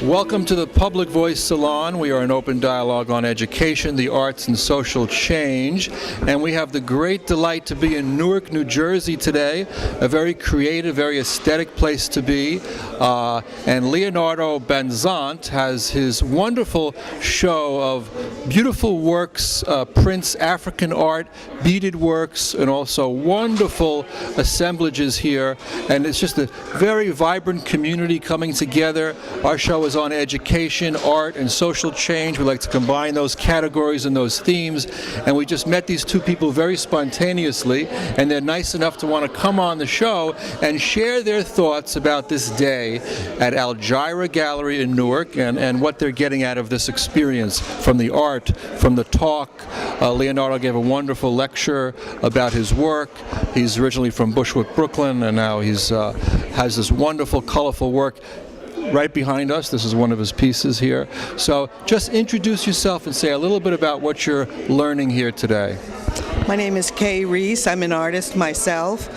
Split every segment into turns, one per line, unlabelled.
Welcome to the Public Voice Salon. We are an open dialogue on education, the arts, and social change. And we have the great delight to be in Newark, New Jersey today, a very creative, very aesthetic place to be. And Leonardo Banzant has his wonderful show of beautiful works, prints, African art, beaded works, and also wonderful assemblages here. And it's just a very vibrant community coming together. Our show is on education, art, and social change. We like to combine those categories and those themes. And we just met these two people very spontaneously, and they're nice enough to want to come on the show and share their thoughts about this day at Algira Gallery in Newark and what they're getting out of this experience from the art, from the talk. Leonardo gave a wonderful lecture about his work. He's originally from Bushwick, Brooklyn, and now he's has this wonderful, colorful work right behind us. This is one of his pieces here. So just introduce yourself and say a little bit about what you're learning here today.
My name is Kay Reese. I'm an artist myself.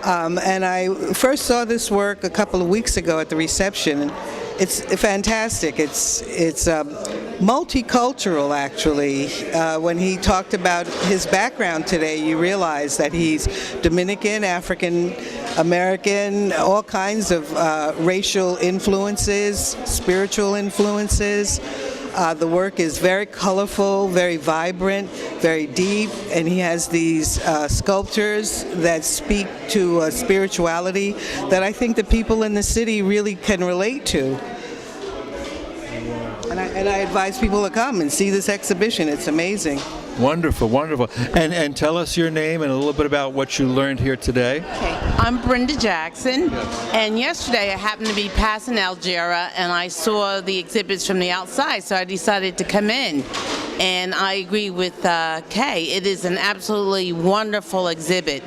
And I first saw this work a couple of weeks ago at the reception. It's fantastic. It's multicultural, actually. When he talked about his background today, you realize that he's Dominican, African American, all kinds of racial influences, spiritual influences. The work is very colorful, very vibrant, very deep, and he has these sculptures that speak to spirituality that I think the people in the city really can relate to. And I advise people to come and see this exhibition. It's amazing.
Wonderful, wonderful. And tell us your name and a little bit about what you learned here today.
Okay, I'm Brenda Jackson, and yesterday I happened to be passing Algira and I saw the exhibits from the outside, so I decided to come in. And I agree with Kay. It is an absolutely wonderful exhibit.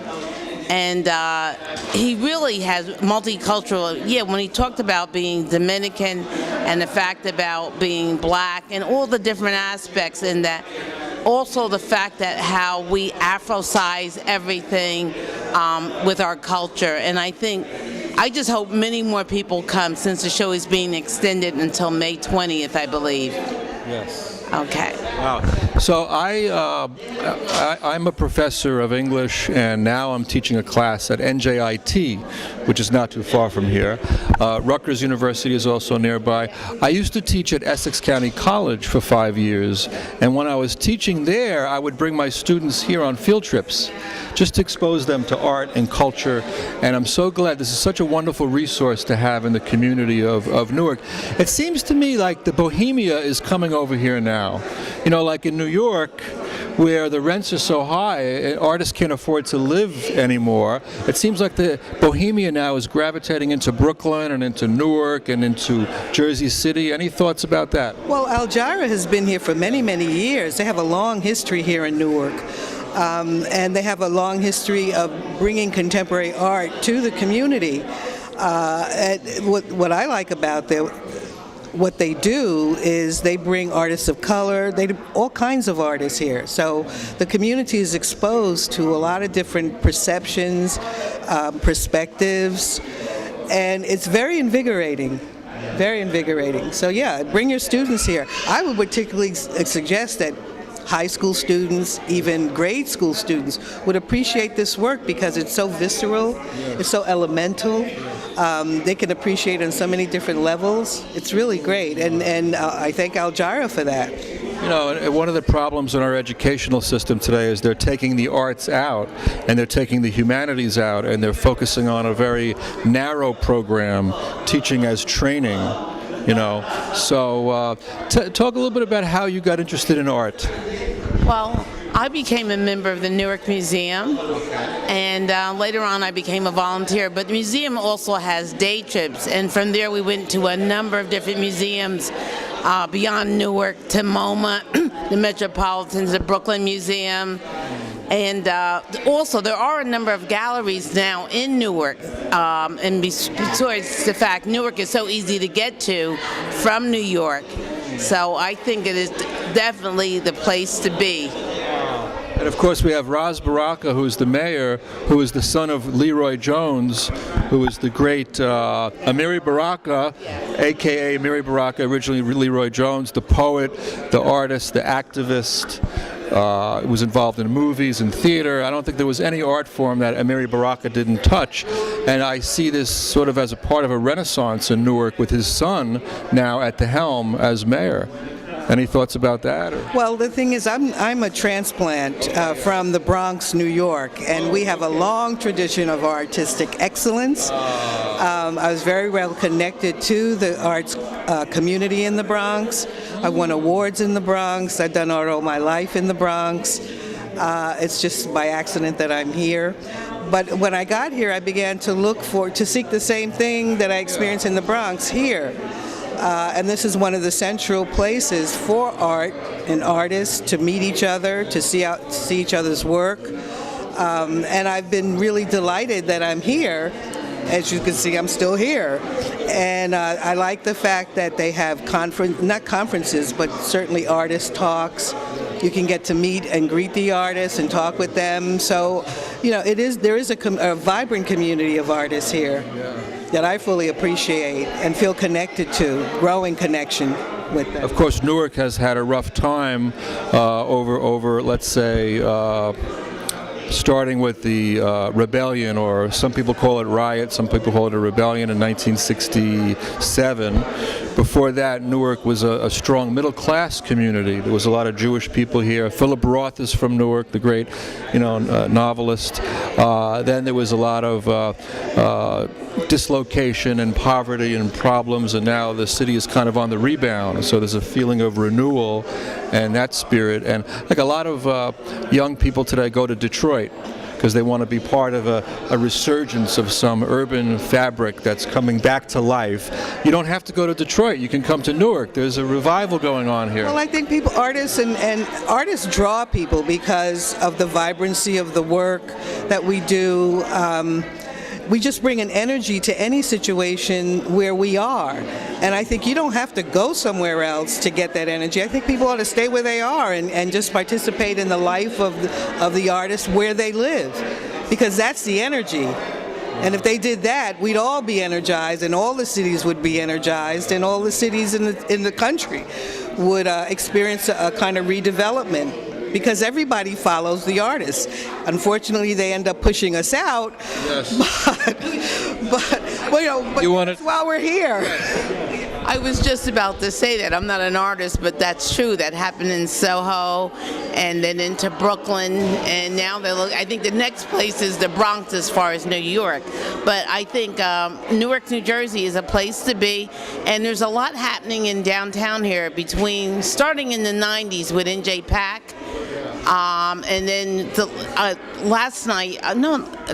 And he really has multicultural, when he talked about being Dominican and the fact about being black and all the different aspects in that. Also the fact that how we Afro-size everything with our culture. And I just hope many more people come since the show is being extended until May 20th, I believe.
Yes.
Okay.
Wow. So I'm a professor of English, and now I'm teaching a class at NJIT, which is not too far from here. Rutgers University is also nearby. I used to teach at Essex County College for 5 years, and when I was teaching there, I would bring my students here on field trips just to expose them to art and culture, and I'm so glad this is such a wonderful resource to have in the community of Newark. It seems to me like the bohemia is coming over here now. You know, like in New York, where the rents are so high, artists can't afford to live anymore. It seems like the bohemia now is gravitating into Brooklyn and into Newark and into Jersey City. Any thoughts about that?
Well, Algira has been here for many, many years. They have a long history here in Newark. And they have a long history of bringing contemporary art to the community. And what I like about what they do is they bring artists of color, all kinds of artists here. So the community is exposed to a lot of different perceptions, perspectives, and it's very invigorating. Very invigorating. So yeah, bring your students here. I would particularly suggest that high school students, even grade school students, would appreciate this work because it's so visceral, it's so elemental. They can appreciate it on so many different levels. It's really great, and I thank Algira for that.
You know, one of the problems in our educational system today is they're taking the arts out, and they're taking the humanities out, and they're focusing on a very narrow program, teaching as training. You know, so talk a little bit about how you got interested in art.
Well, I became a member of the Newark Museum, and later on I became a volunteer. But the museum also has day trips, and from there we went to a number of different museums beyond Newark to MoMA, the Metropolitans, the Brooklyn Museum. And also, there are a number of galleries now in Newark. And besides the fact Newark is so easy to get to from New York. So I think it is definitely the place to be.
And of course, we have Ras Baraka, who is the mayor, who is the son of Leroy Jones, who is the great Amiri Baraka, a.k.a. Amiri Baraka, originally Leroy Jones, the poet, the artist, the activist. Was involved in movies and theater. I don't think there was any art form that Amiri Baraka didn't touch. And I see this sort of as a part of a renaissance in Newark with his son now at the helm as mayor. Any thoughts about that? Or?
Well, the thing is, I'm a transplant from the Bronx, New York, and we have a long tradition of artistic excellence. I was very well connected to the arts community in the Bronx. I won awards in the Bronx. I've done art all my life in the Bronx. It's just by accident that I'm here. But when I got here, I began to seek the same thing that I experienced in the Bronx here. And this is one of the central places for art and artists to meet each other, to see each other's work. And I've been really delighted that I'm here. As you can see, I'm still here. And I like the fact that they have not conferences, but certainly artist talks. You can get to meet and greet the artists and talk with them. So, there is a vibrant community of artists here. That I fully appreciate and feel connected to, growing connection with them.
Of course, Newark has had a rough time over let's say, starting with the rebellion, or some people call it riot, some people call it a rebellion in 1967. Before that, Newark was a strong middle-class community. There was a lot of Jewish people here. Philip Roth is from Newark, the great, novelist. Then there was a lot of dislocation and poverty and problems, and now the city is kind of on the rebound. So there's a feeling of renewal and that spirit. And like a lot of young people today go to Detroit because they want to be part of a resurgence of some urban fabric that's coming back to life. You don't have to go to Detroit. You can come to Newark. There's a revival going on here.
Well, I think artists and artists draw people because of the vibrancy of the work that we do. We just bring an energy to any situation where we are. And I think you don't have to go somewhere else to get that energy. I think people ought to stay where they are and just participate in the life of the artist where they live, because that's the energy. And if they did that, we'd all be energized, and all the cities would be energized, and all the cities in the country would experience a kind of redevelopment. Because everybody follows the artists. Unfortunately, they end up pushing us out.
Yes.
But that's why we're here.
I was just about to say that. I'm not an artist, but that's true. That happened in Soho and then into Brooklyn, and now I think the next place is the Bronx as far as New York. But I think Newark, New Jersey is a place to be, and there's a lot happening in downtown here starting in the 90s with NJ Pack. And then a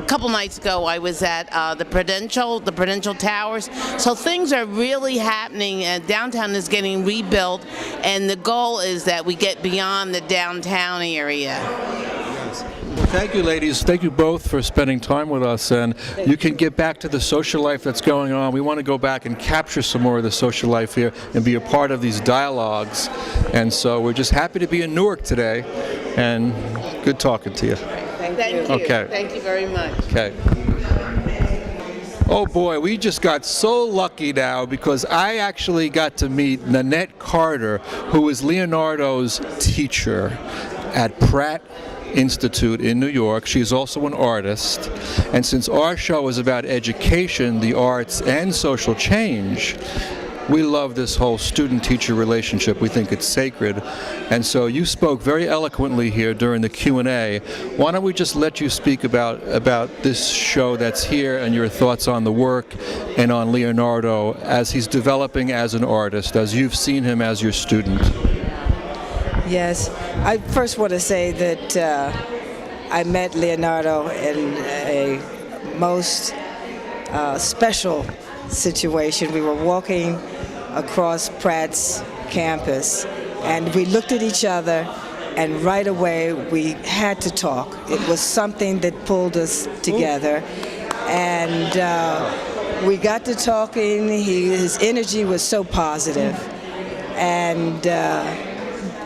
couple nights ago, I was at the Prudential Towers. So things are really happening, and downtown is getting rebuilt, and the goal is that we get beyond the downtown area.
Thank you, ladies. Thank you both for spending time with us, and you can get back to the social life that's going on. We want to go back and capture some more of the social life here and be a part of these dialogues. And so we're just happy to be in Newark today, and good talking to you.
Thank you.
Okay.
Thank you very much.
Okay. Oh boy, we just got so lucky now because I actually got to meet Nanette Carter, who is Leonardo's teacher at Pratt Institute in New York. She's also an artist, and since our show is about education, the arts, and social change, we love this whole student-teacher relationship. We think it's sacred. And so you spoke very eloquently here during the Q&A. Why don't we just let you speak about this show that's here and your thoughts on the work and on Leonardo as he's developing as an artist, as you've seen him as your student.
Yes, I first want to say that I met Leonardo in a most special situation. We were walking across Pratt's campus. And we looked at each other, and right away we had to talk. It was something that pulled us together. And we got to talking. His energy was so positive. And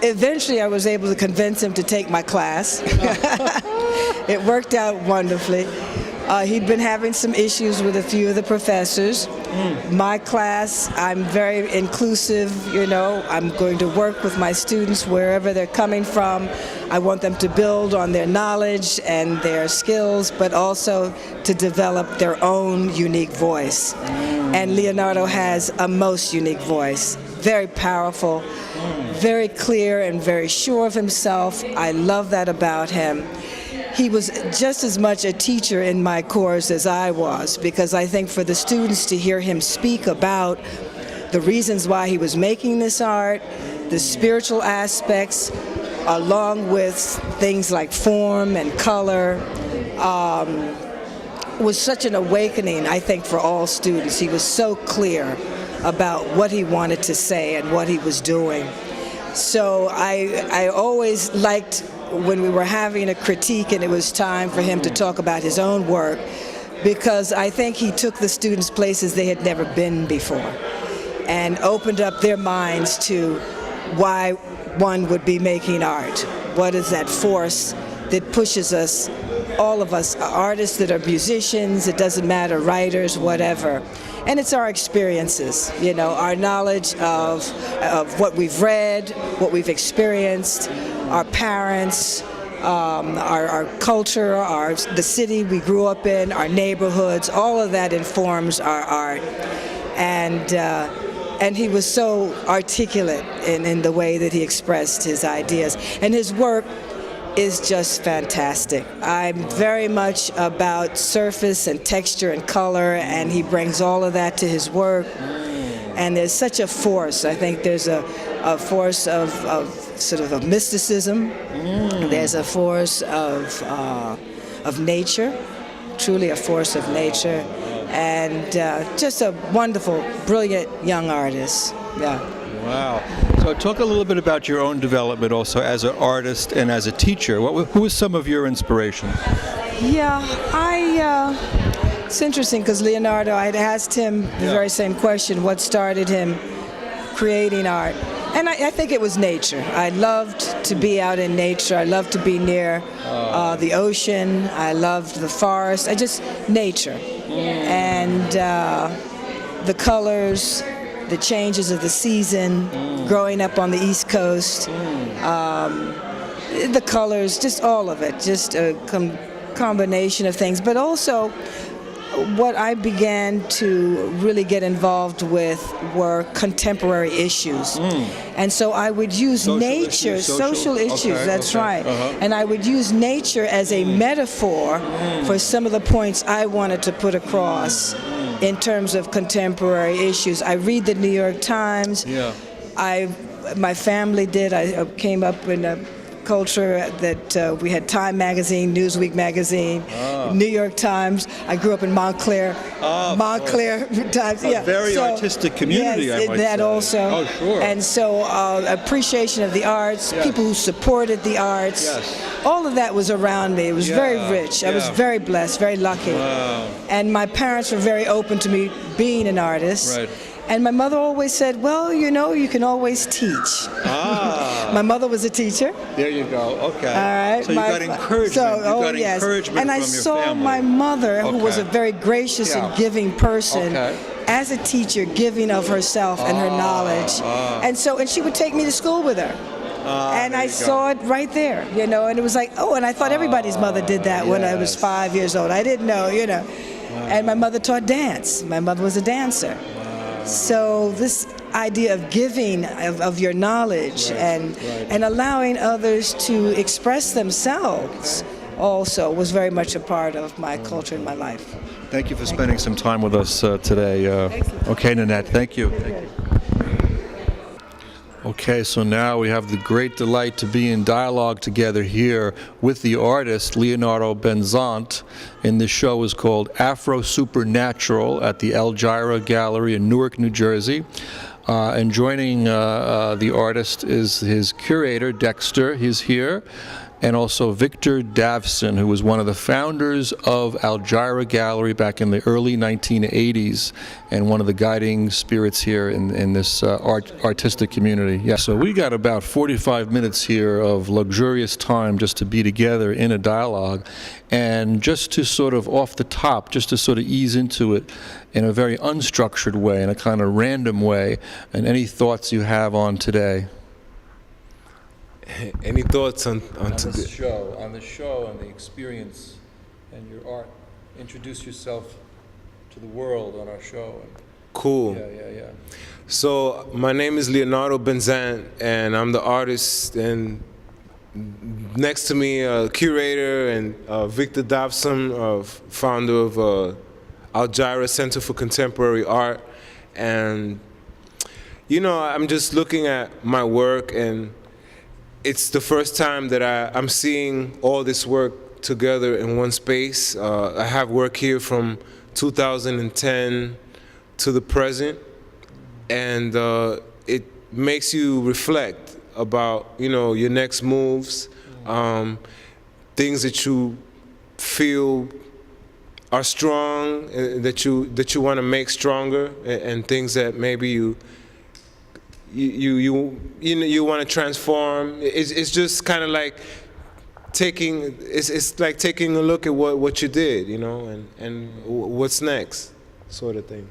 eventually I was able to convince him to take my class. It worked out wonderfully. He'd been having some issues with a few of the professors. My class, I'm very inclusive, you know. I'm going to work with my students wherever they're coming from. I want them to build on their knowledge and their skills, but also to develop their own unique voice. And Leonardo has a most unique voice, very powerful, very clear and very sure of himself. I love that about him. He was just as much a teacher in my course as I was, because I think for the students to hear him speak about the reasons why he was making this art, the spiritual aspects, along with things like form and color, was such an awakening, I think, for all students. He was so clear about what he wanted to say and what he was doing. So I always liked when we were having a critique and it was time for him to talk about his own work, because I think he took the students places they had never been before and opened up their minds to why one would be making art. What is that force that pushes us, all of us, artists that are musicians, it doesn't matter, writers, whatever. And it's our experiences, you know, our knowledge of what we've read, what we've experienced, our parents, our culture, the city we grew up in, our neighborhoods, all of that informs our art. And he was so articulate in the way that he expressed his ideas. And his work is just fantastic. I'm very much about surface and texture and color, and he brings all of that to his work. And there's such a force. I think there's a force of sort of a mysticism. There's a force of nature, truly a force of nature, and just a wonderful, brilliant young artist. Yeah.
Wow. So talk a little bit about your own development also as an artist and as a teacher. Who was some of your inspirations?
Yeah, it's interesting because Leonardo, I'd asked him the very same question, what started him creating art? And I think it was nature. I loved to be out in nature. I loved to be near the ocean. I loved the forest. Nature. And the colors, the changes of the season, growing up on the East Coast, the colors, just all of it, just a combination of things. But also, what I began to really get involved with were contemporary issues. And so I would use nature, social issues, that's right. And I would use nature as a metaphor for some of the points I wanted to put across in terms of contemporary issues. I read the New York Times. My family did. I came up in a culture that we had Time magazine, Newsweek magazine, New York Times. I grew up in Montclair. Montclair Times.
A very artistic community,
yes,
I might
that
say.
also.
Oh, sure.
And so appreciation of the arts, people who supported the arts. All of that was around me. It was very rich. I was very blessed, very lucky. And my parents were very open to me being an artist.
Right.
And my mother always said, well, you know, you can always teach. My mother was a teacher.
There you go. Okay.
All right.
So you got encouragement. Encouragement
and I
from your
saw
family.
my mother, who was a very gracious and giving person, as a teacher, giving of herself and her knowledge. And she would take me to school with her. And I saw it right there, you know, and it was like, and I thought everybody's mother did that when I was 5 years old. I didn't know, you know. And my mother taught dance. My mother was a dancer. So this idea of giving of your knowledge and allowing others to express themselves also was very much a part of my culture and my life.
Thank you for spending some time with us today. Okay, Nanette, thank you. Okay, so now we have the great delight to be in dialogue together here with the artist Leonardo Benzant. And this show is called Afro Supernatural at the Elgira Gallery in Newark, New Jersey. And joining the artist is his curator, Dexter. He's here. And also Victor Davson, who was one of the founders of Algira Gallery back in the early 1980s and one of the guiding spirits here in this artistic community. Yeah. So we got about 45 minutes here of luxurious time just to be together in a dialogue, and just to sort of off the top, just to sort of ease into it in a very unstructured way, in a kind of random way, and any thoughts you have on today.
Any thoughts on
the show, and the experience and your art? Introduce yourself to the world on our show.
Cool.
Yeah.
So my name is Leonardo Benzant, and I'm the artist. And next to me, curator and Victor Davson, founder of Algira Center for Contemporary Art. And you know, I'm just looking at my work, and it's the first time that I'm seeing all this work together in one space. I have work here from 2010 to the present, and it makes you reflect about, you know, your next moves, things that you feel are strong, that you want to make stronger, and things that maybe you want to transform. It's just kind of like it's like taking a look at what you did, you know, and what's next, sort of thing.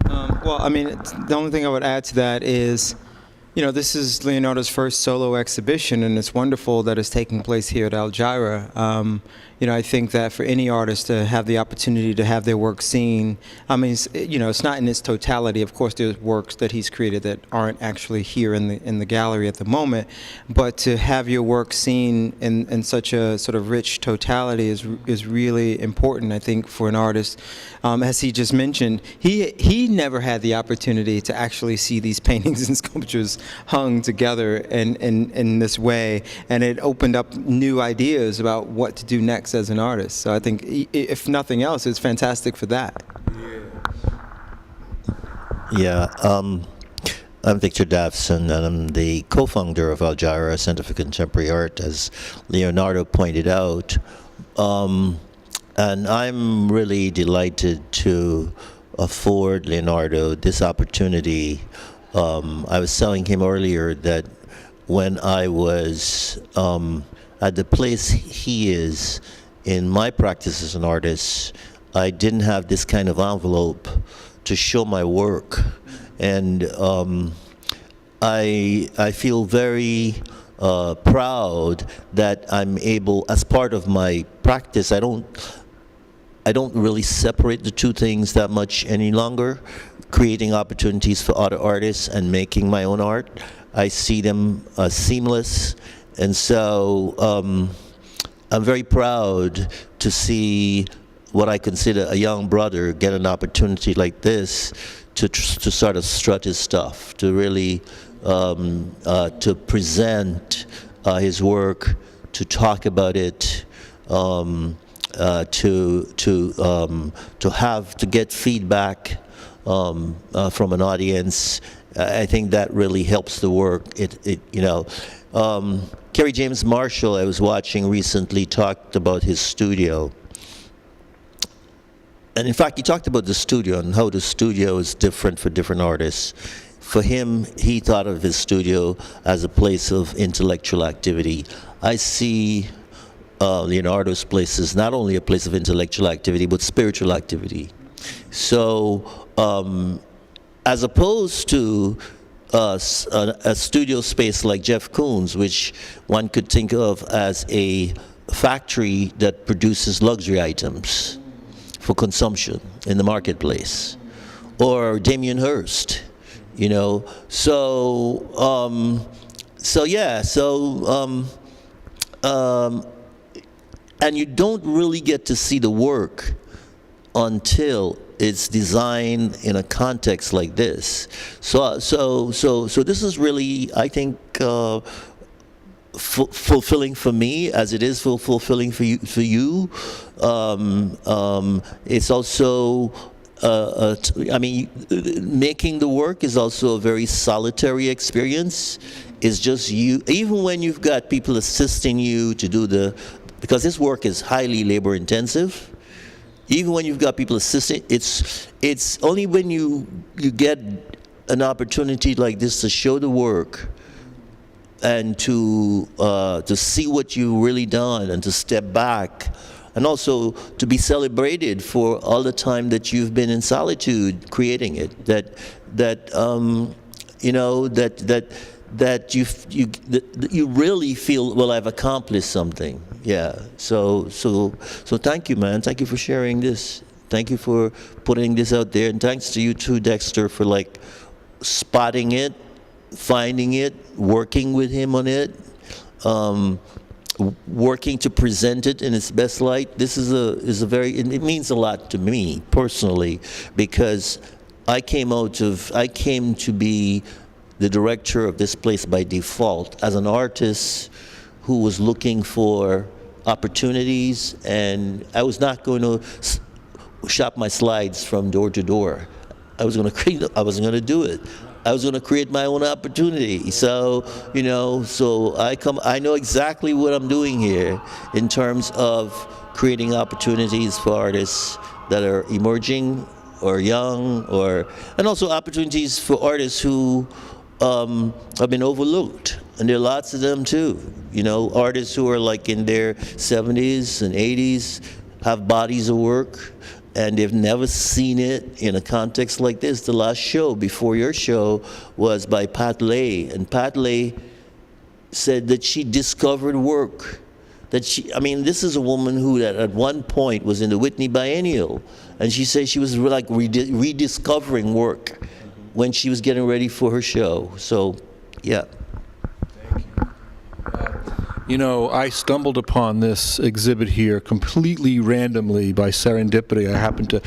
Well, I mean, the only thing I would add to that is, you know, this is Leonardo's first solo exhibition, and it's wonderful that it's taking place here at Algira. You know, I think that for any artist to have the opportunity to have their work seen, I mean, you know, it's not in its totality. Of course, there's works that he's created that aren't actually here in the gallery at the moment, but to have your work seen in such a sort of rich totality is really important, I think, for an artist. As he just mentioned, he never had the opportunity to actually see these paintings and sculptures hung together in this way, and it opened up new ideas about what to do next as an artist. So I think, if nothing else, it's fantastic for that.
Yeah, I'm Victor Davson, and I'm the co-founder of Algira Center for Contemporary Art, as Leonardo pointed out. And I'm really delighted to afford Leonardo this opportunity. I was telling him earlier that when I was at the place he is in my practice as an artist, I didn't have this kind of envelope to show my work. And I feel very proud that I'm able, as part of my practice, I don't really separate the two things that much any longer, creating opportunities for other artists and making my own art. I see them seamless, and so I'm very proud to see what I consider a young brother get an opportunity like this to sort of strut his stuff, to really to present his work, to talk about it, to get feedback from an audience. I think that really helps the work. Kerry James Marshall, I was watching recently, talked about his studio. And in fact, he talked about the studio and how the studio is different for different artists. For him, he thought of his studio as a place of intellectual activity. I see Leonardo's place as not only a place of intellectual activity, but spiritual activity. So, as opposed to a studio space like Jeff Koons, which one could think of as a factory that produces luxury items for consumption in the marketplace, or Damien Hirst, you know. And you don't really get to see the work until it's designed in a context like this. So this is really, I think, fulfilling for me, as it is fulfilling for you. It's also I mean, making the work is also a very solitary experience. It's just you, even when you've got people assisting you to do because this work is highly labor intensive. Even when you've got people assisting, it's only when you get an opportunity like this to show the work and to see what you've really done and to step back and also to be celebrated for all the time that you've been in solitude creating it, that you really feel, well, I've accomplished something. Yeah. So thank you, man. Thank you for sharing this. Thank you for putting this out there, and thanks to you too, Dexter, for like spotting it, finding it, working with him on it, working to present it in its best light. This is a very, it means a lot to me personally, because I came to be the director of this place by default as an artist who was looking for opportunities, and I was not going to shop my slides from door to door. I wasn't going to do it. I was going to create my own opportunity. So, I know exactly what I'm doing here in terms of creating opportunities for artists that are emerging or young, and also opportunities for artists who have been overlooked. And there are lots of them too. Artists who are like in their 70s and 80s, have bodies of work, and they've never seen it in a context like this. The last show before your show was by Pat Lay, and Pat Lay said that she discovered work. This is a woman who at one point was in the Whitney Biennial, and she said she was like rediscovering work when she was getting ready for her show. So, yeah.
I stumbled upon this exhibit here completely randomly by serendipity. I happened to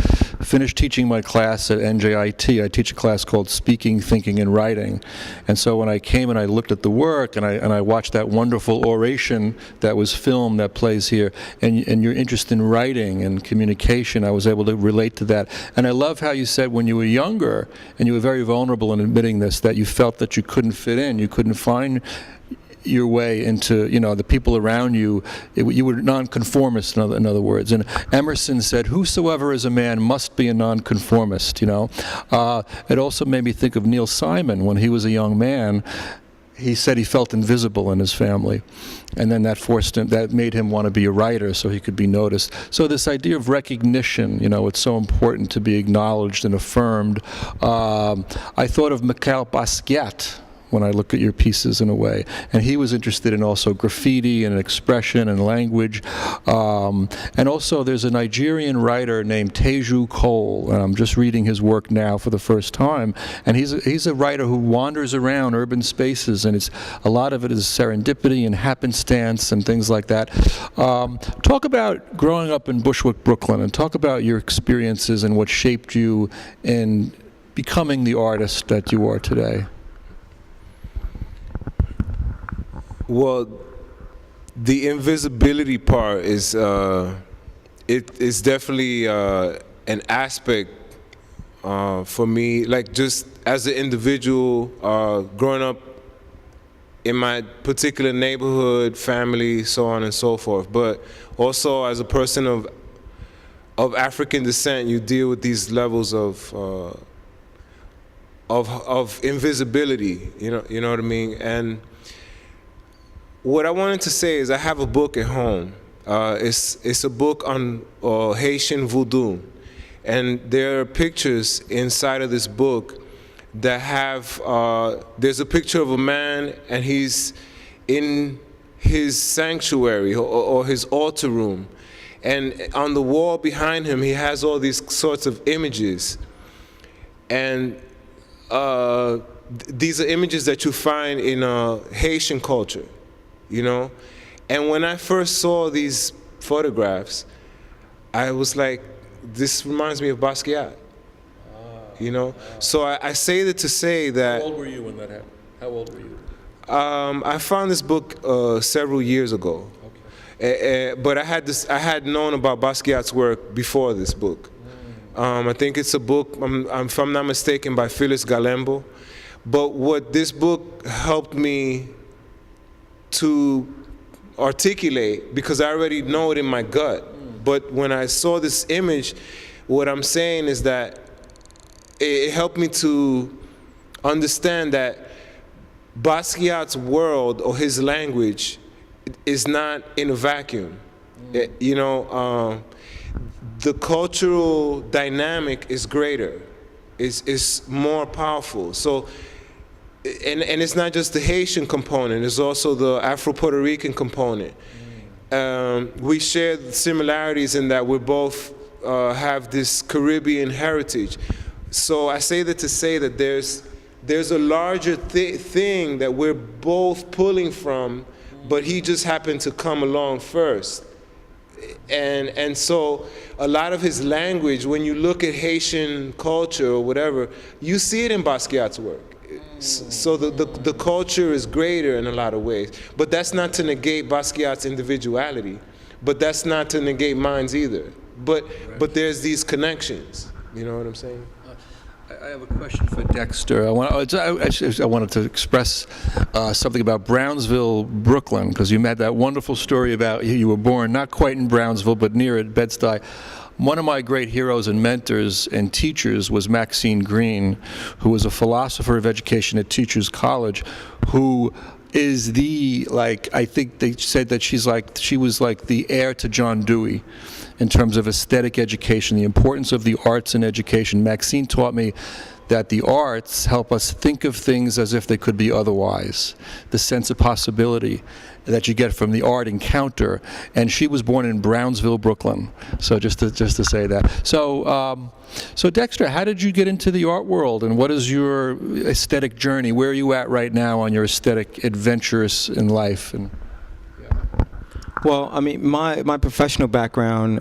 finish teaching my class at NJIT. I teach a class called Speaking, Thinking, and Writing. And so when I came and I looked at the work and I watched that wonderful oration that was filmed that plays here, and your interest in writing and communication, I was able to relate to that. And I love how you said when you were younger, and you were very vulnerable in admitting this, that you felt that you couldn't fit in, you couldn't find your way into, the people around you. You were nonconformist, in other words. And Emerson said, "Whosoever is a man must be a nonconformist." It also made me think of Neil Simon when he was a young man. He said he felt invisible in his family, and then that made him want to be a writer so he could be noticed. So this idea of recognition, it's so important to be acknowledged and affirmed. I thought of Mikhail Basquiat when I look at your pieces in a way. And he was interested in also graffiti and expression and language. And also there's a Nigerian writer named Teju Cole, and I'm just reading his work now for the first time. And he's a writer who wanders around urban spaces, and a lot of it is serendipity and happenstance and things like that. Talk about growing up in Bushwick, Brooklyn, and talk about your experiences and what shaped you in becoming the artist that you are today.
Well, the invisibility part is it's definitely an aspect for me, like just as an individual, growing up in my particular neighborhood, family, so on and so forth. But also as a person of African descent, you deal with these levels of invisibility. You know what I mean? And what I wanted to say is I have a book at home. It's a book on Haitian voodoo. And there are pictures inside of this book that have, there's a picture of a man, and he's in his sanctuary or his altar room. And on the wall behind him, he has all these sorts of images. And these are images that you find in Haitian culture. And when I first saw these photographs, I was like, this reminds me of Basquiat. So I say that to say that.
How old were you when that happened? How old were you?
I found this book several years ago. Okay. But I had known about Basquiat's work before this book. I think it's a book, if I'm not mistaken, by Phyllis Galembo. But what this book helped me to articulate, because I already know it in my gut, but when I saw this image, what I'm saying is that it helped me to understand that Basquiat's world or his language is not in a vacuum. You know, the cultural dynamic is greater, is more powerful. So, and it's not just the Haitian component, it's also the Afro-Puerto Rican component. We share similarities in that we both have this Caribbean heritage. So I say that to say that there's a larger thing that we're both pulling from, but he just happened to come along first. And so a lot of his language, when you look at Haitian culture or whatever, you see it in Basquiat's work. So the culture is greater in a lot of ways. But that's not to negate Basquiat's individuality, but that's not to negate mine's either. But there's these connections, you know what I'm saying?
I have a question for Dexter. I wanted to express something about Brownsville, Brooklyn, because you had that wonderful story about you were born not quite in Brownsville, but near it, Bed-Stuy. One of my great heroes and mentors and teachers was Maxine Greene, who was a philosopher of education at Teachers College, who is I think they said that she was like the heir to John Dewey in terms of aesthetic education, the importance of the arts in education. Maxine taught me that the arts help us think of things as if they could be otherwise, the sense of possibility that you get from the art encounter. And she was born in Brownsville, Brooklyn. So just to say that. So Dexter, how did you get into the art world, and what is your aesthetic journey? Where are you at right now on your aesthetic adventures in life?
Well, I mean, my professional background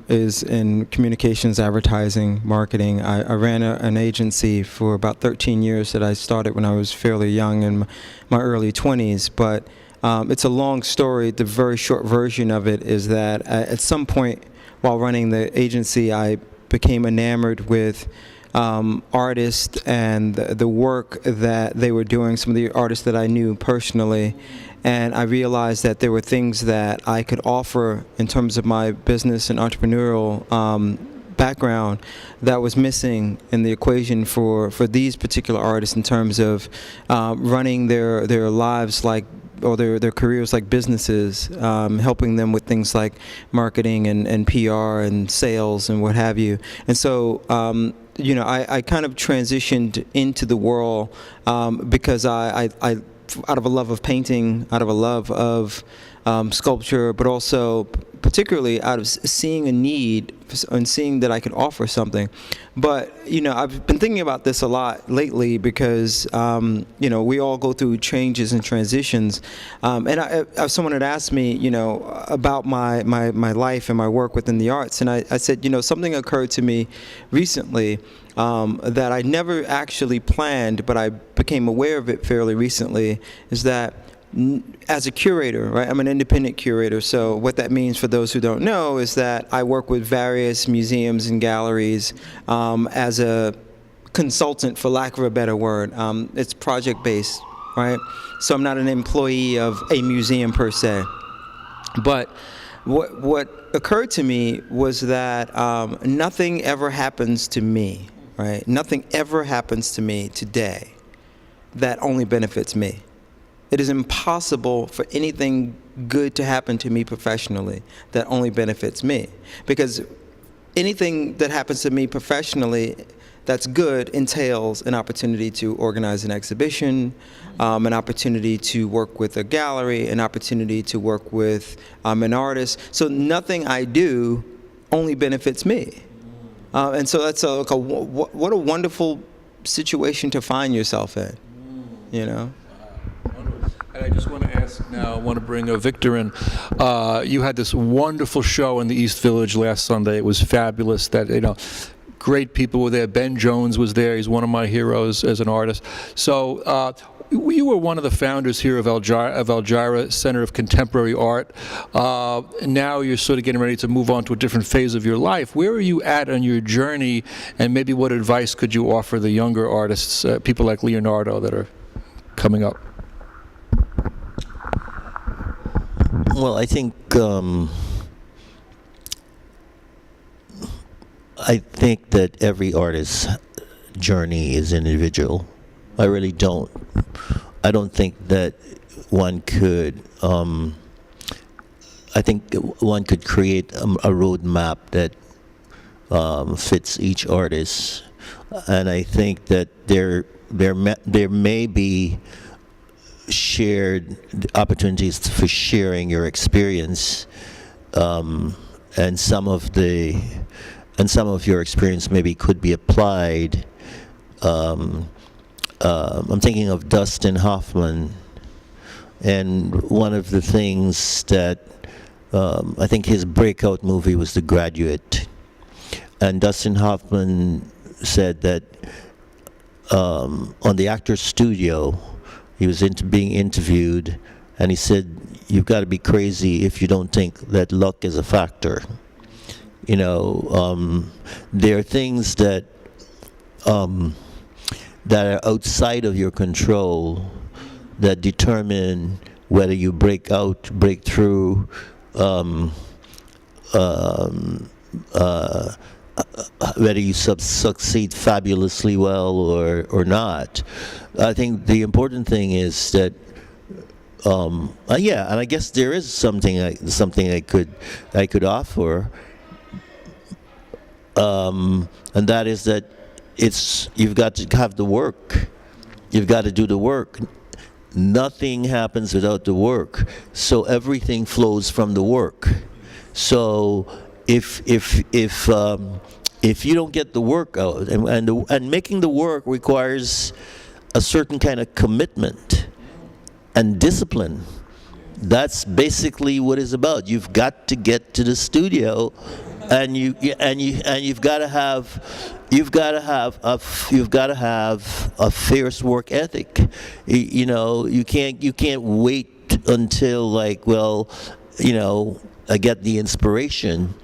is in communications, advertising, marketing. I ran an agency for about 13 years that I started when I was fairly young in my early 20s. But it's a long story. The very short version of it is that at some point while running the agency, I became enamored with artists and the work that they were doing, some of the artists that I knew personally. And I realized that there were things that I could offer in terms of my business and entrepreneurial background that was missing in the equation for these particular artists in terms of running their lives or their careers like businesses, helping them with things like marketing and PR and sales and what have you. And so I kind of transitioned into the world because I out of a love of painting, out of a love of sculpture, but also particularly out of seeing a need and seeing that I could offer something. But, I've been thinking about this a lot lately because, we all go through changes and transitions. And someone had asked me, about my life and my work within the arts. And I said, something occurred to me recently that I never actually planned, but I became aware of it fairly recently, is that as a curator, right, I'm an independent curator, so what that means for those who don't know is that I work with various museums and galleries as a consultant, for lack of a better word. It's project-based, right? So I'm not an employee of a museum per se. But what occurred to me was that nothing ever happens to me, right? Nothing ever happens to me today that only benefits me. It is impossible for anything good to happen to me professionally that only benefits me. Because anything that happens to me professionally that's good entails an opportunity to organize an exhibition, an opportunity to work with a gallery, an opportunity to work with an artist. So nothing I do only benefits me. And so that's what a wonderful situation to find yourself in,
And I just want to ask now, I want to bring Victor in. You had this wonderful show in the East Village last Sunday. It was fabulous. Great people were there. Ben Jones was there. He's one of my heroes as an artist. So You were one of the founders here of Elgira Center of Contemporary Art. Now you're sort of getting ready to move on to a different phase of your life. Where are you at on your journey, and maybe what advice could you offer the younger artists, people like Leonardo that are coming up?
Well, I think that every artist's journey is individual. I really don't. I don't think that one could. I think one could create a roadmap that fits each artist, and I think that there may be shared opportunities for sharing your experience, and some of your experience maybe could be applied. I'm thinking of Dustin Hoffman, and one of the things that I think his breakout movie was The Graduate, and Dustin Hoffman said that on the Actors Studio, he was being interviewed, and he said, "You've got to be crazy if you don't think that luck is a factor." You know, there are things that are outside of your control that determine whether you break out, break through, whether you succeed fabulously well or not. I think the important thing is that, yeah, and I guess there is something I could offer, and that is that you've got to have the work. You've got to do the work. Nothing happens without the work. So everything flows from the work. So if you don't get the work out, and making the work requires a certain kind of commitment and discipline. That's basically what it's about. You've got to get to the studio, and you've got to have a fierce work ethic. You know, you can't wait until, like, well, you know, I get the inspiration.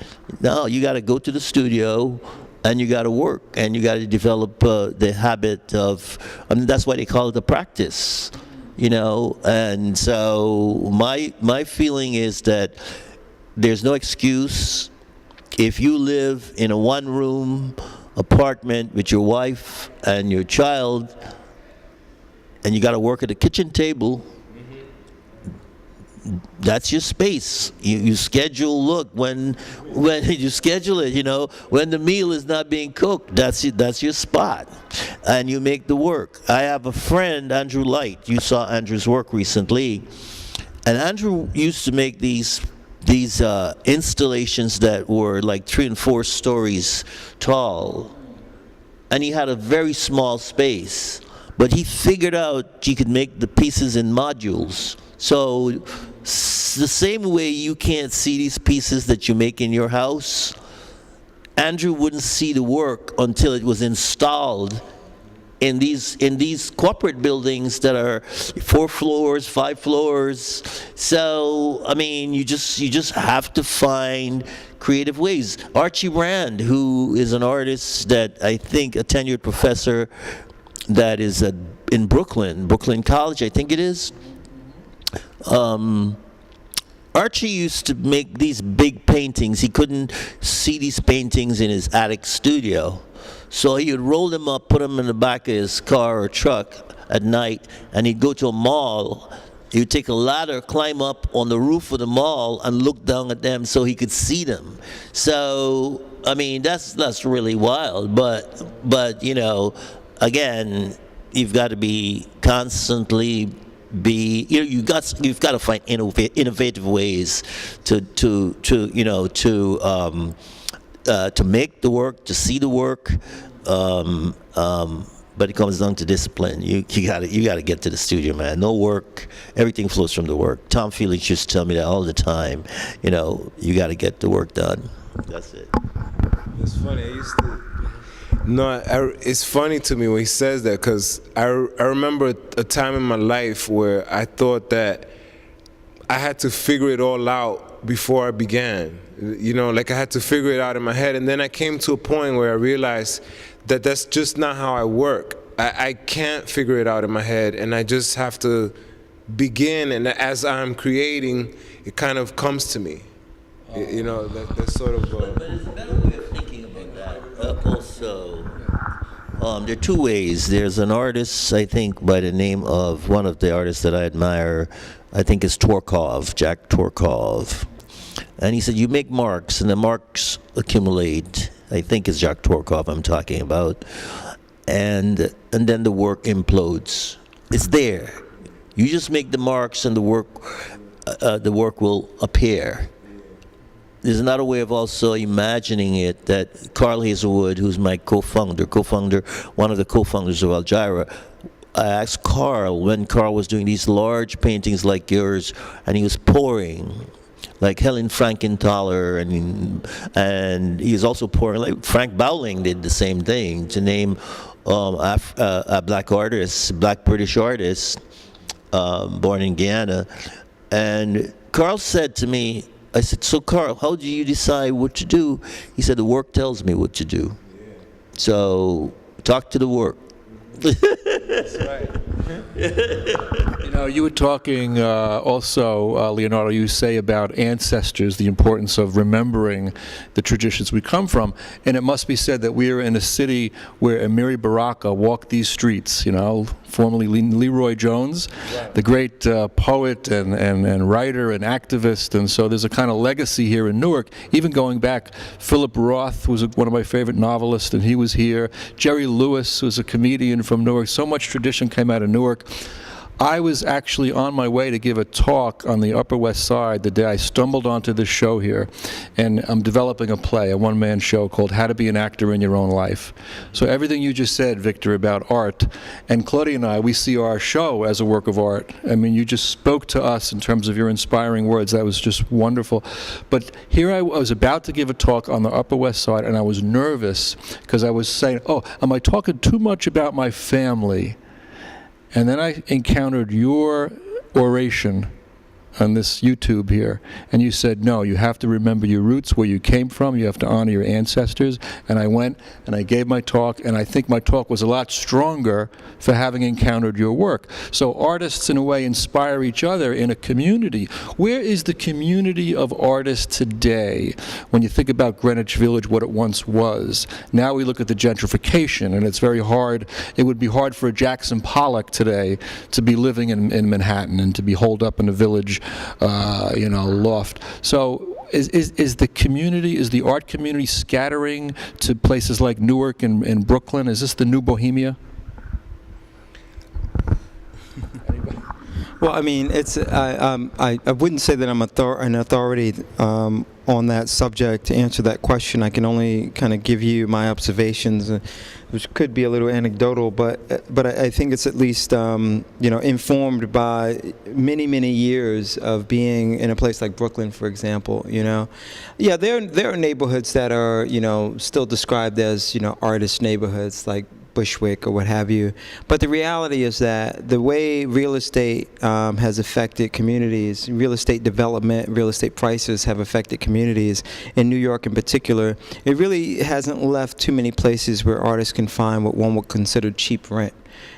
No, you got to go to the studio, and you got to work, and you got to develop the habit of. I mean, that's why they call it the practice. You know, and so my feeling is that there's no excuse if you live in a one-room apartment with your wife and your child, and you got to work at the kitchen table. That's your space. You schedule. Look, when you schedule it, you know, when the meal is not being cooked, that's your spot, and you make the work. I have a friend, Andrew Light. You saw Andrew's work recently, and Andrew used to make these installations that were like 3 and 4 stories tall, and he had a very small space, but he figured out he could make the pieces in modules. So the same way you can't see these pieces that you make in your house, Andrew wouldn't see the work until it was installed in these corporate buildings that are 4 floors, 5 floors. So I mean, you just have to find creative ways. Archie Rand, who is an artist that I think a tenured professor that is in Brooklyn College, I think it is. Archie used to make these big paintings. He couldn't see these paintings in his attic studio, so he would roll them up, put them in the back of his car or truck at night, and he'd go to a mall. He would take a ladder, climb up on the roof of the mall, and look down at them so he could see them. So I mean, that's really wild. But you know, again, you've got to be constantly. You've got to find innovative ways to make the work, to see the work, but it comes down to discipline. You got to get to the studio, man. No work, everything flows from the work. Tom Felix used to tell me that all the time. You know, you got to get the work done. That's it.
It's funny. No, it's funny to me when he says that, because I remember a time in my life where I thought that I had to figure it all out before I began. You know, like I had to figure it out in my head. And then I came to a point where I realized that that's just not how I work. I can't figure it out in my head, and I just have to begin. And as I'm creating, it kind of comes to me. You know, that's sort of...
But it's a better way of thinking about that. Also, there are two ways. There's an artist, I think, by the name of one of the artists that I admire. I think it's Torkov, Jack Torkov. And he said, you make marks, and the marks accumulate. I think it's Jack Torkov I'm talking about. And then the work implodes. It's there. You just make the marks, and the work will appear. There's another way of also imagining it, that Carl Hazelwood, who's my co-founder, one of the co-founders of Algira, I asked Carl, when Carl was doing these large paintings like yours, and he was pouring, like Helen Frankenthaler, and he was also pouring, like Frank Bowling did the same thing, to name a black artist, black British artist, born in Guyana. And Carl said to me, I said, so Carl, how do you decide what to do? He said, the work tells me what to do. So talk to the work.
That's right.
You know, you were talking also, Leonardo, you say about ancestors, the importance of remembering the traditions we come from. And it must be said that we are in a city where Amiri Baraka walked these streets, you know, formerly Leroy Jones, the great poet and writer and activist. And so there's a kind of legacy here in Newark, even going back. Philip Roth was one of my favorite novelists, and he was here. Jerry Lewis was a comedian from Newark. So much tradition came out of Newark. I was actually on my way to give a talk on the Upper West Side the day I stumbled onto this show here, and I'm developing a play, a one-man show called How to Be an Actor in Your Own Life. So everything you just said, Victor, about art, and Claudia and I, we see our show as a work of art. I mean, you just spoke to us in terms of your inspiring words. That was just wonderful. But here I was about to give a talk on the Upper West Side, and I was nervous because I was saying, oh, am I talking too much about my family? And then I encountered your oration on this YouTube here, and you said, no, you have to remember your roots, where you came from, you have to honor your ancestors. And I went and I gave my talk, and I think my talk was a lot stronger for having encountered your work. So artists, in a way, inspire each other in a community. Where is the community of artists today? When you think about Greenwich Village, what it once was, now we look at the gentrification, and it's very hard. It would be hard for a Jackson Pollock today to be living in Manhattan and to be holed up in a village loft. So is the community, is the art community scattering to places like Newark and Brooklyn? Is this the new Bohemia?
Well, I mean, it's I wouldn't say that I'm an authority on that subject to answer that question. I can only kind of give you my observations, which could be a little anecdotal, but I think it's at least informed by many years of being in a place like Brooklyn, for example. Yeah, there are neighborhoods that are still described as artist neighborhoods, like Bushwick or what have you. But the reality is that the way real estate has affected communities, real estate development, real estate prices have affected communities, in New York in particular, it really hasn't left too many places where artists can find what one would consider cheap rent.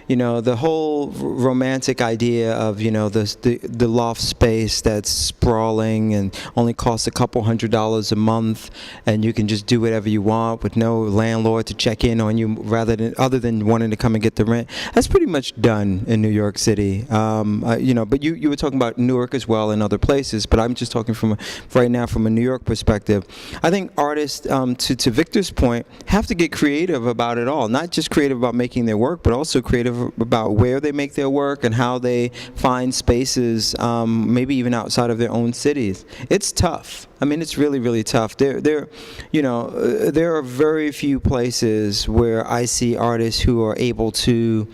The whole romantic idea of, the loft space that's sprawling and only costs a couple $100s a month, and you can just do whatever you want with no landlord to check in on you other than wanting to come and get the rent. That's pretty much done in New York City. But you were talking about Newark as well and other places, but I'm just talking right now from a New York perspective. I think artists, to Victor's point, have to get creative about it all, not just creative about making their work, but also creative about where they make their work and how they find spaces, maybe even outside of their own cities. It's tough. I mean, it's really tough. There are very few places where I see artists who are able to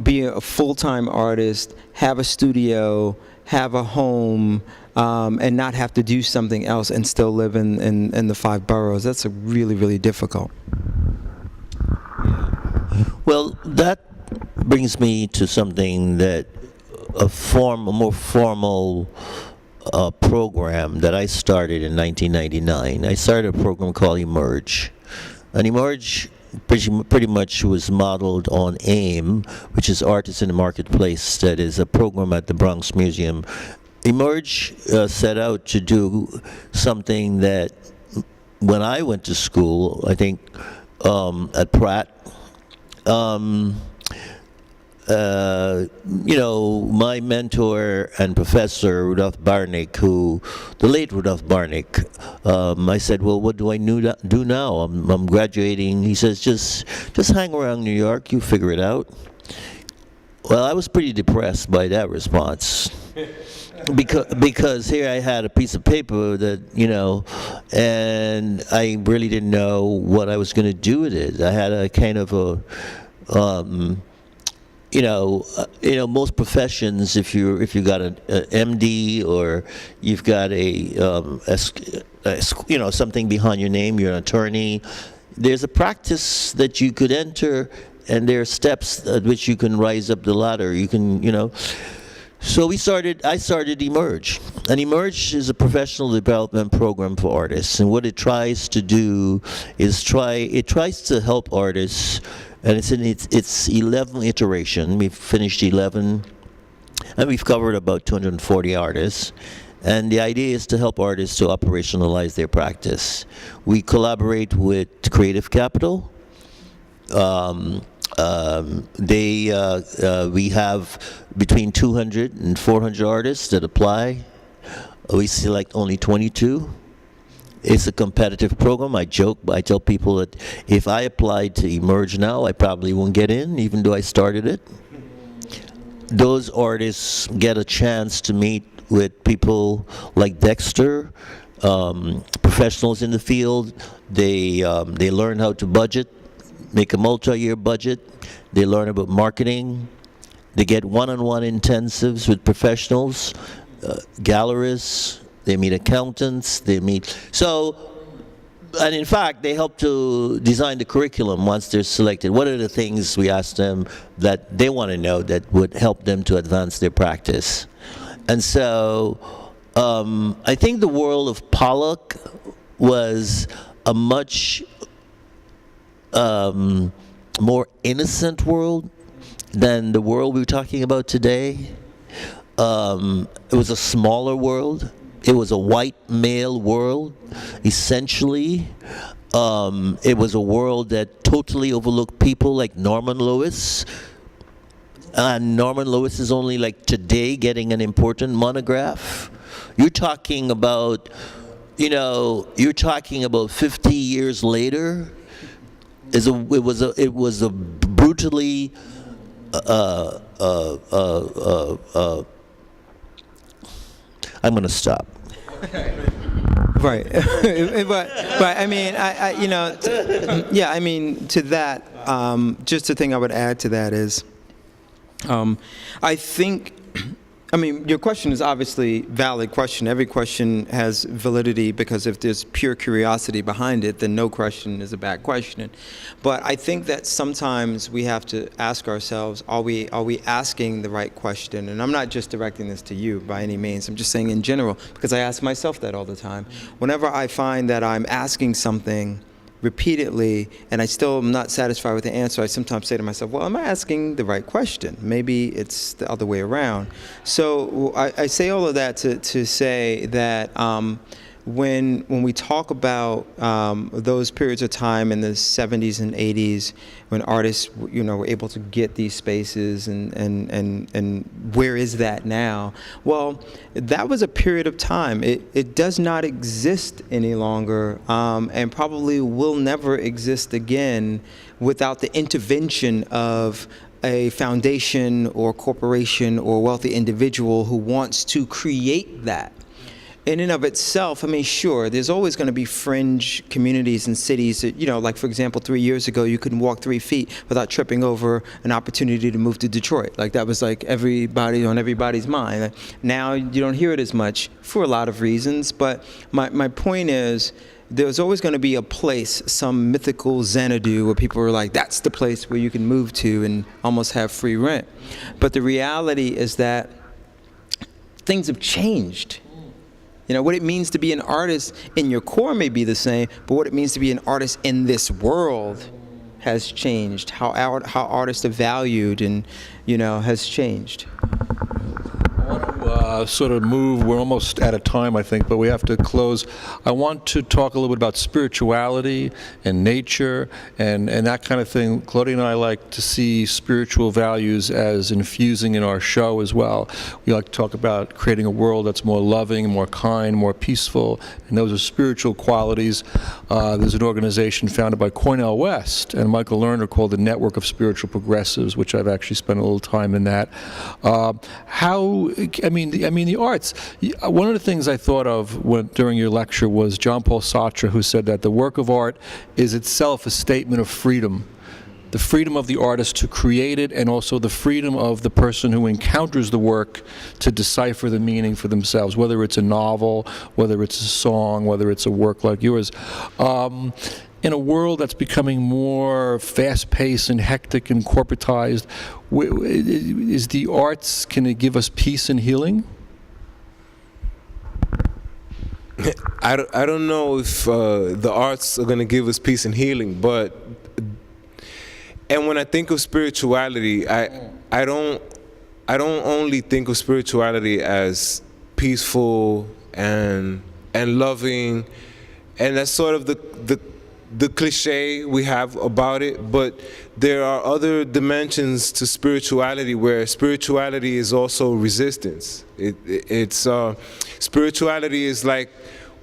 be a full-time artist, have a studio, have a home, and not have to do something else and still live in the 5 boroughs. That's really difficult.
Well, that brings me to something that a more formal program that I started in 1999. I started a program called Emerge. And Emerge pretty much was modeled on AIM, which is Artists in the Marketplace, that is a program at the Bronx Museum. Emerge set out to do something that when I went to school, I think at Pratt, my mentor and professor, Rudolf Barnick, the late Rudolf Barnick, I said, well, what do I do now? I'm graduating. He says, just hang around New York, you figure it out. Well, I was pretty depressed by that response. Because here I had a piece of paper that, and I really didn't know what I was going to do with it. I had a kind of most professions, if you got an MD or you've got something behind your name, you're an attorney. There's a practice that you could enter, and there are steps at which you can rise up the ladder. You can, So I started Emerge. And Emerge is a professional development program for artists. And what it tries to do is it tries to help artists, and it's in its 11th iteration. We've finished 11, and we've covered about 240 artists. And the idea is to help artists to operationalize their practice. We collaborate with Creative Capital. We have between 200 and 400 artists that apply. We select only 22. It's a competitive program. I joke, but I tell people that if I applied to Emerge now, I probably won't get in, even though I started it. Those artists get a chance to meet with people like Dexter, professionals in the field. They learn how to budget, make a multi-year budget. They learn about marketing. They get one-on-one intensives with professionals, gallerists. They meet accountants. And in fact, they help to design the curriculum once they're selected. What are the things we ask them that they want to know that would help them to advance their practice? And so I think the world of Pollock was a much more innocent world than the world we're talking about today. It was a smaller world. It was a white male world, essentially. It was a world that totally overlooked people like Norman Lewis. And Norman Lewis is only like today getting an important monograph. You're talking about 50 years later. It was a brutally I'm going to stop.
Right, but I mean, to that, just the thing I would add to that is, I think, your question is obviously a valid question. Every question has validity, because if there's pure curiosity behind it, then no question is a bad question. But I think that sometimes we have to ask ourselves, are we asking the right question? And I'm not just directing this to you by any means. I'm just saying in general, because I ask myself that all the time. Whenever I find that I'm asking something repeatedly and I still am not satisfied with the answer, I sometimes say to myself, well, am I asking the right question? Maybe it's the other way around. So I say all of that to say that when we talk about those periods of time in the 70s and 80s when artists were able to get these spaces, and where is that now? Well, that was a period of time. It does not exist any longer, and probably will never exist again without the intervention of a foundation or corporation or wealthy individual who wants to create that. in and of itself, I mean, sure, there's always going to be fringe communities and cities that, like, for example, 3 years ago, you couldn't walk 3 feet without tripping over an opportunity to move to Detroit. Like, that was like on everybody's mind. Now you don't hear it as much for a lot of reasons, but my point is, there's always going to be a place, some mythical Xanadu, where people are like, that's the place where you can move to and almost have free rent. But the reality is that things have changed. What it means to be an artist in your core may be the same, but what it means to be an artist in this world has changed. How artists are valued and, has changed.
Sort of move. We're almost out of time, I think, but we have to close. I want to talk a little bit about spirituality and nature and that kind of thing. Claudia and I like to see spiritual values as infusing in our show as well. We like to talk about creating a world that's more loving, more kind, more peaceful, and those are spiritual qualities. There's an organization founded by Cornel West and Michael Lerner called the Network of Spiritual Progressives, which I've actually spent a little time in that. The arts. One of the things I thought of during your lecture was John Paul Sartre, who said that the work of art is itself a statement of freedom. The freedom of the artist to create it, and also the freedom of the person who encounters the work to decipher the meaning for themselves, whether it's a novel, whether it's a song, whether it's a work like yours. In a world that's becoming more fast-paced and hectic and corporatized, is the arts, can it give us peace and healing?
I don't know if the arts are going to give us peace and healing, and when I think of spirituality, I don't only think of spirituality as peaceful and loving, and that's sort of the cliche we have about it, but there are other dimensions to spirituality where spirituality is also resistance. It's spirituality is like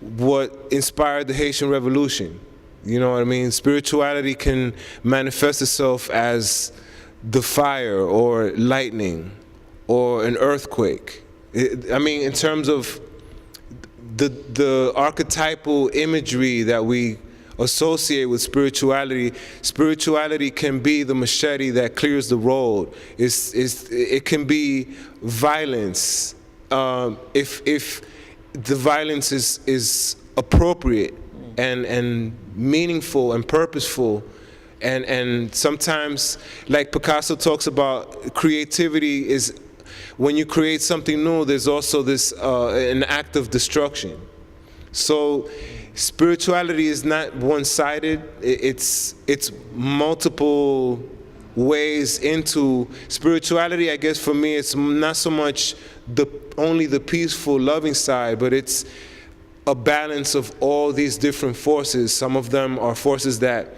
what inspired the Haitian Revolution. You know what I mean? Spirituality can manifest itself as the fire or lightning or an earthquake. In terms of the archetypal imagery that we associate with spirituality, spirituality can be the machete that clears the road. It can be violence if the violence is appropriate and meaningful and purposeful. And sometimes, like Picasso talks about, creativity is when you create something new, there's also this an act of destruction. So spirituality is not one-sided. It's multiple ways into spirituality. I guess for me, it's not so much only the peaceful, loving side, but it's a balance of all these different forces. Some of them are forces that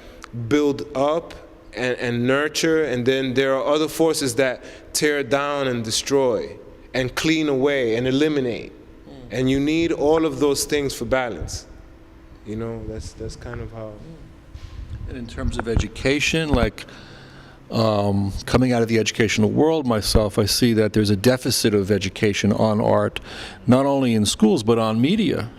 build up and nurture, and then there are other forces that tear down and destroy and clean away and eliminate. And you need all of those things for balance. That's kind of how.
And in terms of education, like coming out of the educational world myself, I see that there's a deficit of education on art, not only in schools, but on media.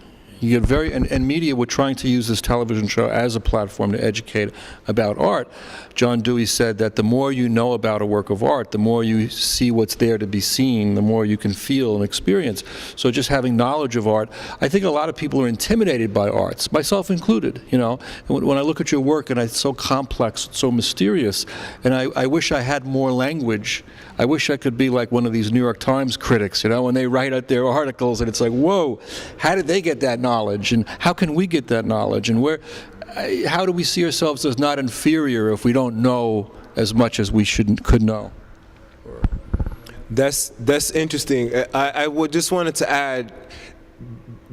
You get and media, we're trying to use this television show as a platform to educate about art. John Dewey said that the more you know about a work of art, the more you see what's there to be seen, the more you can feel and experience. So just having knowledge of art, I think a lot of people are intimidated by arts, myself included, And when I look at your work, and it's so complex, it's so mysterious, and I wish I had more language. I wish I could be like one of these New York Times critics, when they write out their articles, and it's like, whoa, how did they get that knowledge, and how can we get that knowledge, and how do we see ourselves as not inferior if we don't know as much as we could know?
That's interesting. I would just wanted to add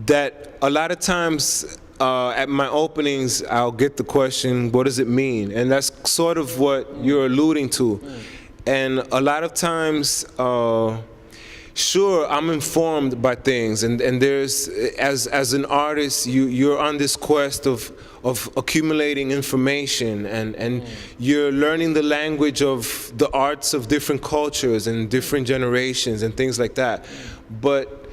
that a lot of times at my openings, I'll get the question, what does it mean? And that's sort of what you're alluding to. And a lot of times, sure, I'm informed by things, and there's, as an artist, you're on this quest of accumulating information, and you're learning the language of the arts of different cultures and different generations and things like that. But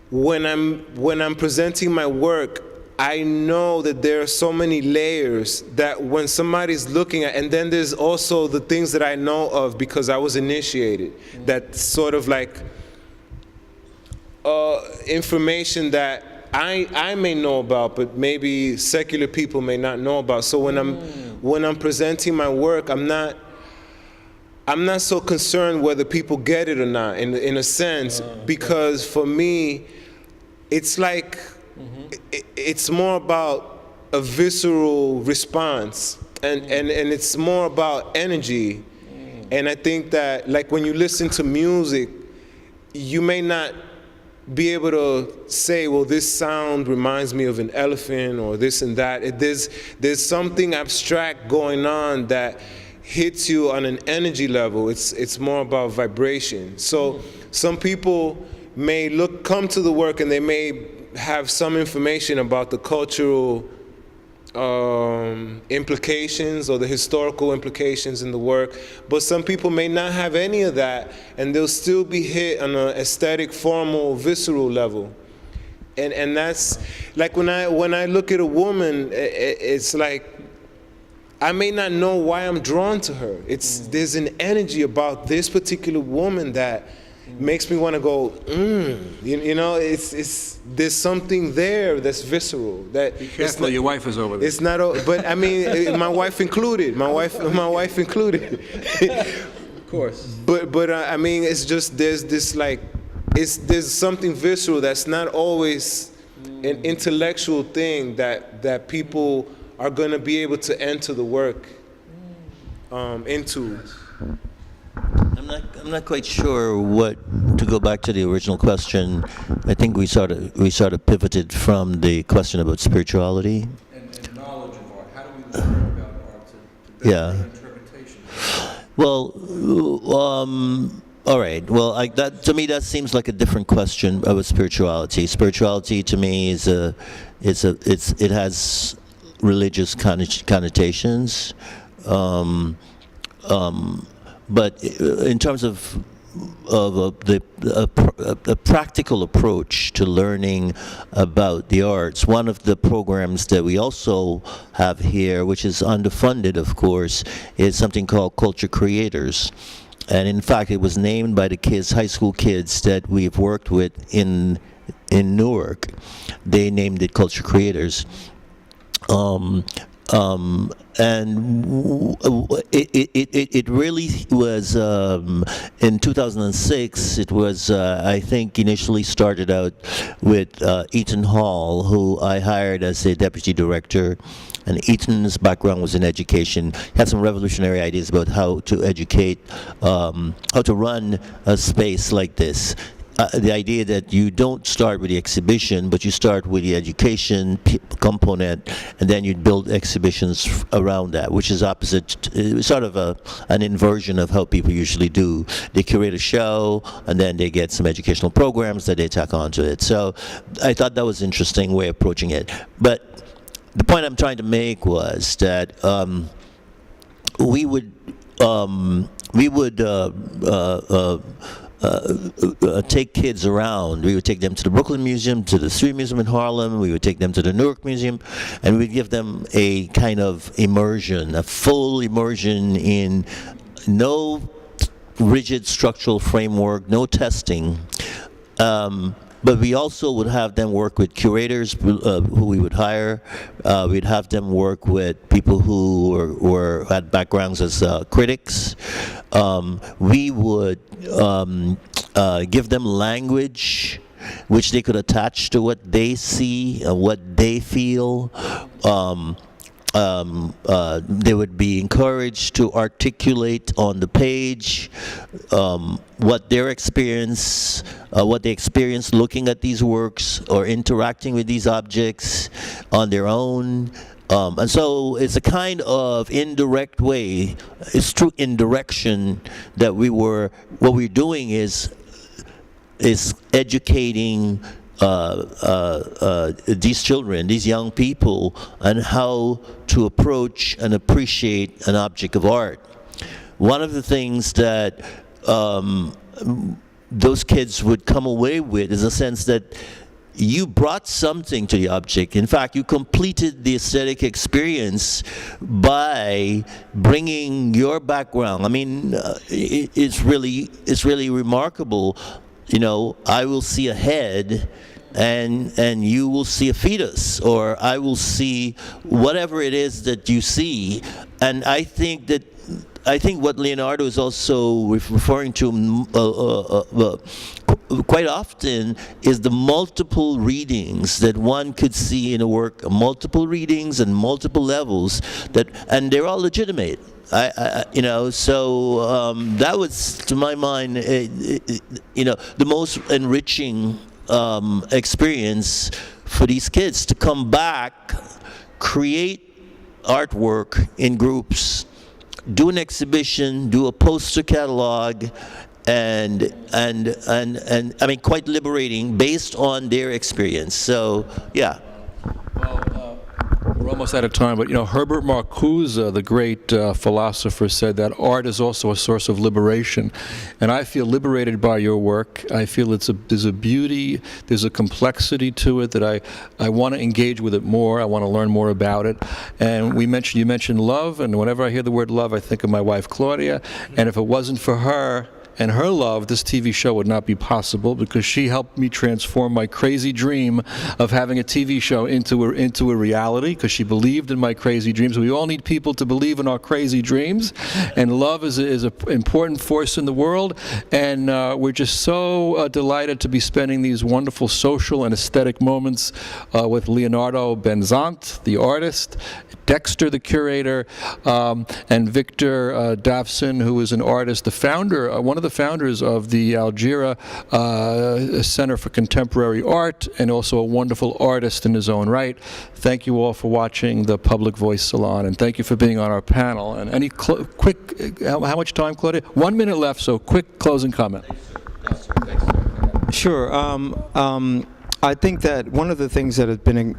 when I'm presenting my work, I know that there are so many layers that when somebody's looking at, and then there's also the things that I know of because I was initiated, that sort of like information that I may know about, but maybe secular people may not know about. So when I'm presenting my work, I'm not so concerned whether people get it or not, in a sense, because for me, it's like, it's more about a visceral response, and it's more about energy. And I think that, like, when you listen to music, you may not be able to say, well, this sound reminds me of an elephant or this and that. There's something abstract going on that hits you on an energy level. It's more about vibration. So some people may come to the work and they may have some information about the cultural implications or the historical implications in the work, but some people may not have any of that, and they'll still be hit on an aesthetic, formal, visceral level. And that's like when I look at a woman, it's like I may not know why I'm drawn to her. There's an energy about this particular woman that makes me want to go, you know, there's something there that's visceral. That
Be careful, your wife is over there.
It's not, but I mean, my wife included. My wife included.
Of course.
But I mean, it's just there's this like, there's something visceral that's not always an intellectual thing that people are going to be able to enter the work into.
I'm not quite sure what, to go back to the original question, I think we sort of pivoted from the question about spirituality.
And knowledge of art. How do we learn about art to better interpretation?
Well, all right. Well, to me that seems like a different question about spirituality. Spirituality to me it has religious connotations. But in terms of a practical approach to learning about the arts, one of the programs that we also have here, which is underfunded, of course, is something called Culture Creators. And in fact, it was named by the high school kids that we've worked with in Newark. They named it Culture Creators. And it really was, in 2006, it was, I think, initially started out with Ethan Hall, who I hired as a deputy director. And Ethan's background was in education. He had some revolutionary ideas about how to educate, how to run a space like this. The idea that you don't start with the exhibition, but you start with the education component, and then you build exhibitions around that, which is opposite, sort of an inversion of how people usually do. They curate a show, and then they get some educational programs that they tack onto it. So I thought that was an interesting way of approaching it. But the point I'm trying to make was that we would take kids around. We would take them to the Brooklyn Museum, to the Street Museum in Harlem. We would take them to the Newark Museum, and we'd give them a kind of immersion, a full immersion in no rigid structural framework, no testing. But we also would have them work with curators who we would hire. We'd have them work with people who had backgrounds as critics. We would give them language which they could attach to what they see and what they feel. They would be encouraged to articulate on the page what they experience looking at these works or interacting with these objects on their own. And so it's a kind of indirect way, it's through indirection that what we're doing is educating these children, these young people, on how to approach and appreciate an object of art. One of the things that those kids would come away with is a sense that you brought something to the object. In fact, you completed the aesthetic experience by bringing your background. I mean, it's really remarkable. You know, I will see a head, and you will see a fetus, or I will see whatever it is that you see. And I think what Leonardo is also referring to quite often is the multiple readings that one could see in a work, multiple readings and multiple levels, and they're all legitimate. You know, so that was, to my mind, you know, the most enriching experience for these kids to come back, create artwork in groups, do an exhibition, do a poster catalog, and I mean, quite liberating based on their experience. So, yeah.
We're almost out of time, but you know, Herbert Marcuse, the great philosopher, said that art is also a source of liberation, and I feel liberated by your work. I feel there's a beauty, there's a complexity to it that I want to engage with it more. I want to learn more about it. And you mentioned love, and whenever I hear the word love, I think of my wife Claudia. And if it wasn't for her and her love, this TV show would not be possible, because she helped me transform my crazy dream of having a TV show into a reality, because she believed in my crazy dreams. We all need people to believe in our crazy dreams, and love is an important force in the world, and we're just so delighted to be spending these wonderful social and aesthetic moments with Leonardo Benzant, the artist, Dexter, the curator, and Victor Davson, who is an artist, the founder, one of the founders of the Algira Center for Contemporary Art, and also a wonderful artist in his own right. Thank you all for watching the Public Voice Salon, and thank you for being on our panel. And any quick, how much time, Claudia? 1 minute left, so quick closing comment.
Sure. I think that one of the things that has been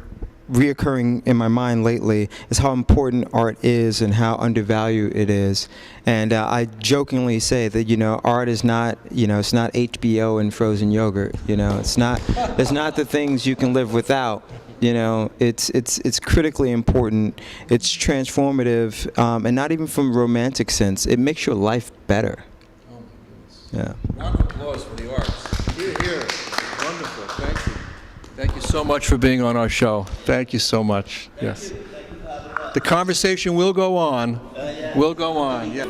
reoccurring in my mind lately is how important art is and how undervalued it is. And I jokingly say that, you know, art is not, you know, it's not HBO and frozen yogurt. You know, it's not the things you can live without. You know, it's critically important. It's transformative, and not even from a romantic sense. It makes your life better.
Oh my goodness.
Yeah.
Round of applause for the arts. Here, here. Wonderful. Thank you. Thank you so much for being on our show. Thank you so much. Yes. The conversation will go on. Will go on. Yeah.